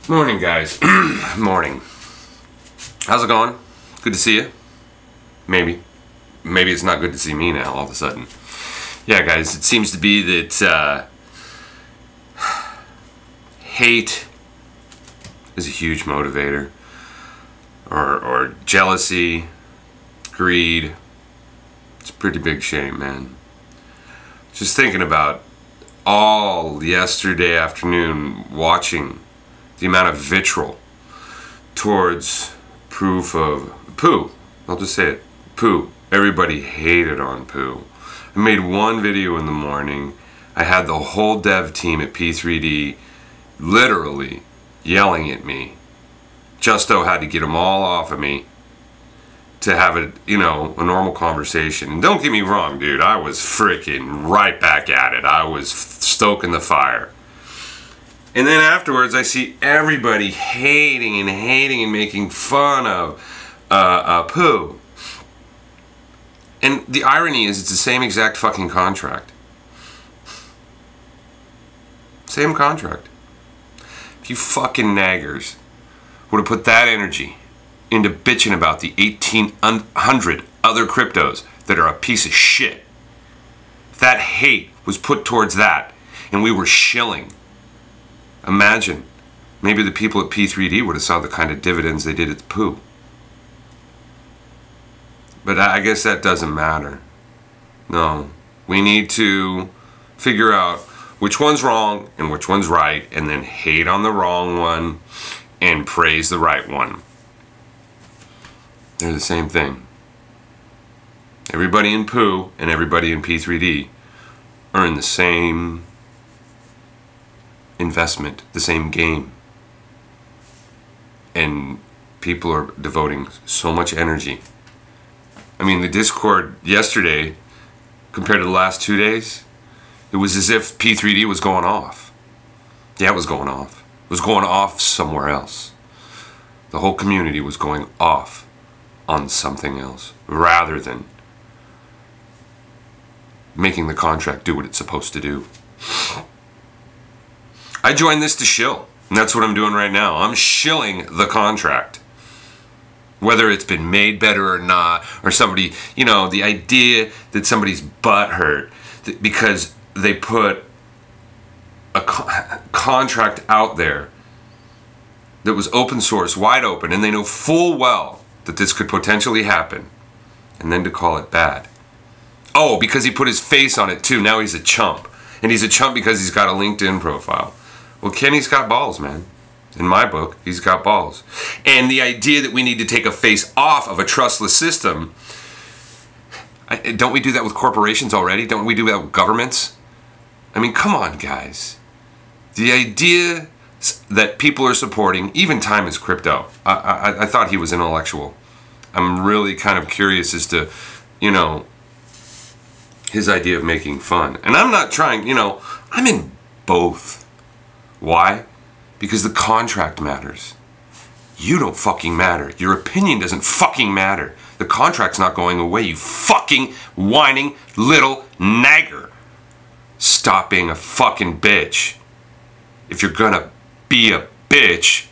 Morning, guys. Morning. How's it going? Good to see you. Maybe it's not good to see me now all of a sudden. Yeah, guys, it seems to be that hate is a huge motivator, or jealousy, greed. It's a pretty big shame, man. Just thinking about all yesterday afternoon watching the amount of vitriol towards proof of POOH. I'll just say it. POOH. Everybody hated on POOH. I made one video in the morning. I had the whole dev team at P3D literally yelling at me. Justo had to get them all off of me to have a normal conversation. And don't get me wrong, dude, I was freaking right back at it. I was stoking the fire. And then afterwards, I see everybody hating and making fun of POOH. And the irony is, it's the same exact fucking contract. Same contract. If you fucking naggers would have put that energy into bitching about the 1,800 other cryptos that are a piece of shit, if that hate was put towards that and we were shilling, imagine, maybe the people at P3D would have saw the kind of dividends they did at the POOH. But I guess that doesn't matter. No, we need to figure out which one's wrong and which one's right, and then hate on the wrong one and praise the right one. They're the same thing. Everybody in POOH and everybody in P3D are in the same investment, the same game. And people are devoting so much energy. I mean, the Discord yesterday, compared to the last 2 days, it was as if P3D was going off. Yeah, it was going off. It was going off somewhere else. The whole community was going off on something else, rather than making the contract do what it's supposed to do. I joined this to shill, and that's what I'm doing right now. I'm shilling the contract. Whether it's been made better or not, or somebody, the idea that somebody's butt hurt because they put a contract out there that was open source, wide open, and they know full well that this could potentially happen, and then to call it bad. Oh, because he put his face on it too, now he's a chump. And he's a chump because he's got a LinkedIn profile. Well, Kenny's got balls, man. In my book, he's got balls. And the idea that we need to take a face off of a trustless system, don't we do that with corporations already? Don't we do that with governments? I mean, come on, guys. The idea that people are supporting, even Time is Crypto. I thought he was intellectual. I'm really kind of curious as to, his idea of making fun. And I'm not trying, I'm in both. Why? Because the contract matters. You don't fucking matter. Your opinion doesn't fucking matter. The contract's not going away, you fucking whining little nagger. Stop being a fucking bitch. If you're gonna be a bitch,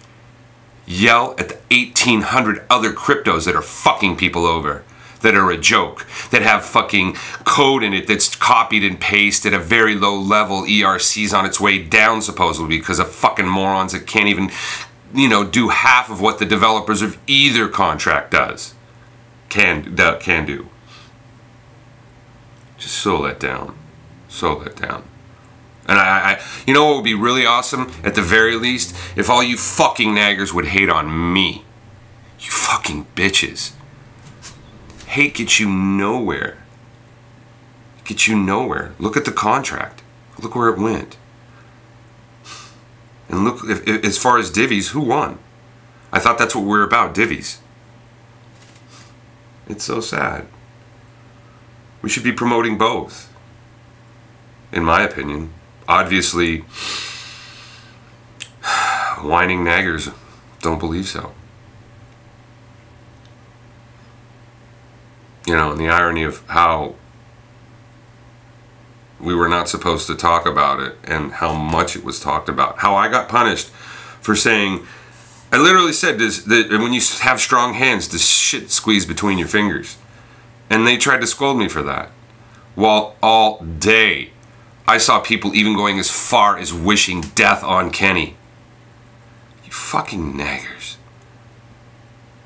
yell at the 1,800 other cryptos that are fucking people over, that are a joke, that have fucking code in it that's copied and pasted at a very low level. ERC's on its way down supposedly because of fucking morons that can't even, do half of what the developers of either contract can do. Just so let down. So let down. And what would be really awesome, at the very least, if all you fucking naggers would hate on me. You fucking bitches. Hate gets you nowhere. Gets you nowhere. Look at the contract. Look where it went. And look, as far as divvies, who won? I thought that's what we're about, divvies. It's so sad. We should be promoting both, in my opinion. Obviously, whining naggers don't believe so. And the irony of how we were not supposed to talk about it and how much it was talked about. How I got punished for saying, I literally said this, that when you have strong hands, this shit squeeze between your fingers. And they tried to scold me for that. While all day, I saw people even going as far as wishing death on Kenny. You fucking naggers.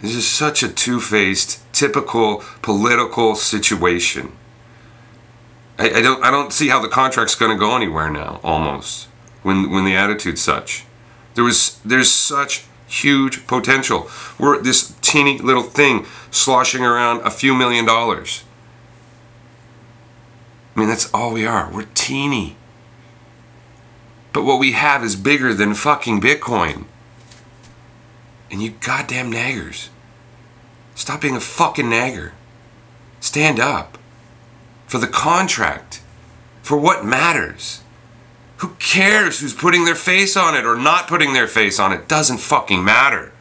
This is such a two-faced, typical political situation. I don't see how the contract's going to go anywhere now, almost, when the attitude's such. There's such huge potential. We're this teeny little thing sloshing around a few $1 million. I mean, that's all we are. We're teeny. But what we have is bigger than fucking Bitcoin. And you goddamn naggers. Stop being a fucking nagger. Stand up. For the contract. For what matters. Who cares who's putting their face on it or not putting their face on it? Doesn't fucking matter.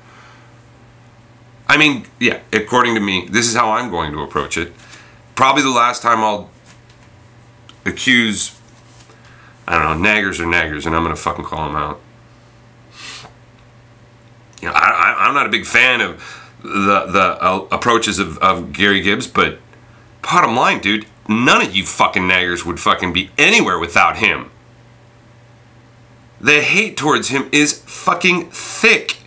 I mean, yeah, according to me, this is how I'm going to approach it. Probably the last time I'll accuse, I don't know, naggers or naggers, and I'm going to fucking call them out. You know, I'm not a big fan of the approaches of Gary Gibbs, but bottom line, dude, none of you fucking naggers would fucking be anywhere without him. The hate towards him is fucking thick.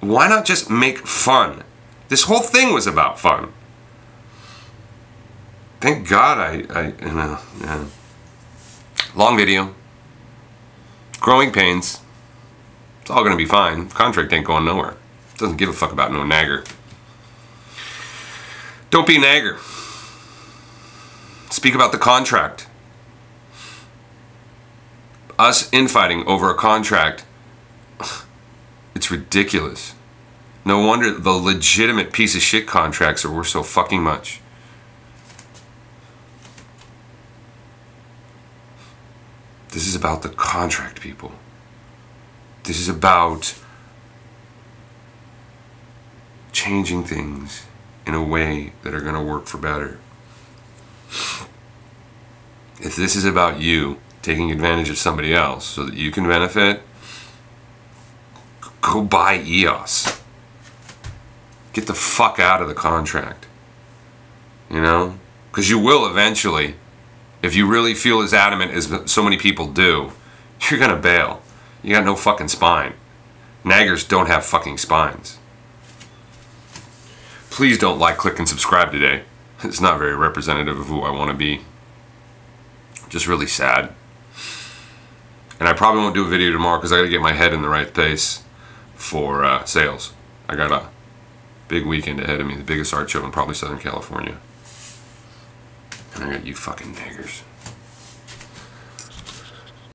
Why not just make fun? This whole thing was about fun. Thank God I you know, yeah. Long video. Growing pains. It's all gonna be fine. Contract ain't going nowhere. Doesn't give a fuck about no nagger. Don't be a nagger. Speak about the contract. Us infighting over a contract, it's ridiculous. No wonder the legitimate piece of shit contracts are worth so fucking much. This is about the contract, people. This is about changing things in a way that are going to work for better. If this is about you taking advantage of somebody else so that you can benefit, go buy EOS. Get the fuck out of the contract. You know? Because you will eventually. If you really feel as adamant as so many people do, you're gonna bail. You got no fucking spine. Naggers don't have fucking spines. Please don't like, click, and subscribe today. It's not very representative of who I want to be. Just really sad. And I probably won't do a video tomorrow because I gotta get my head in the right place for sales. I got a big weekend ahead of me, the biggest art show in probably Southern California. And I got you fucking niggers.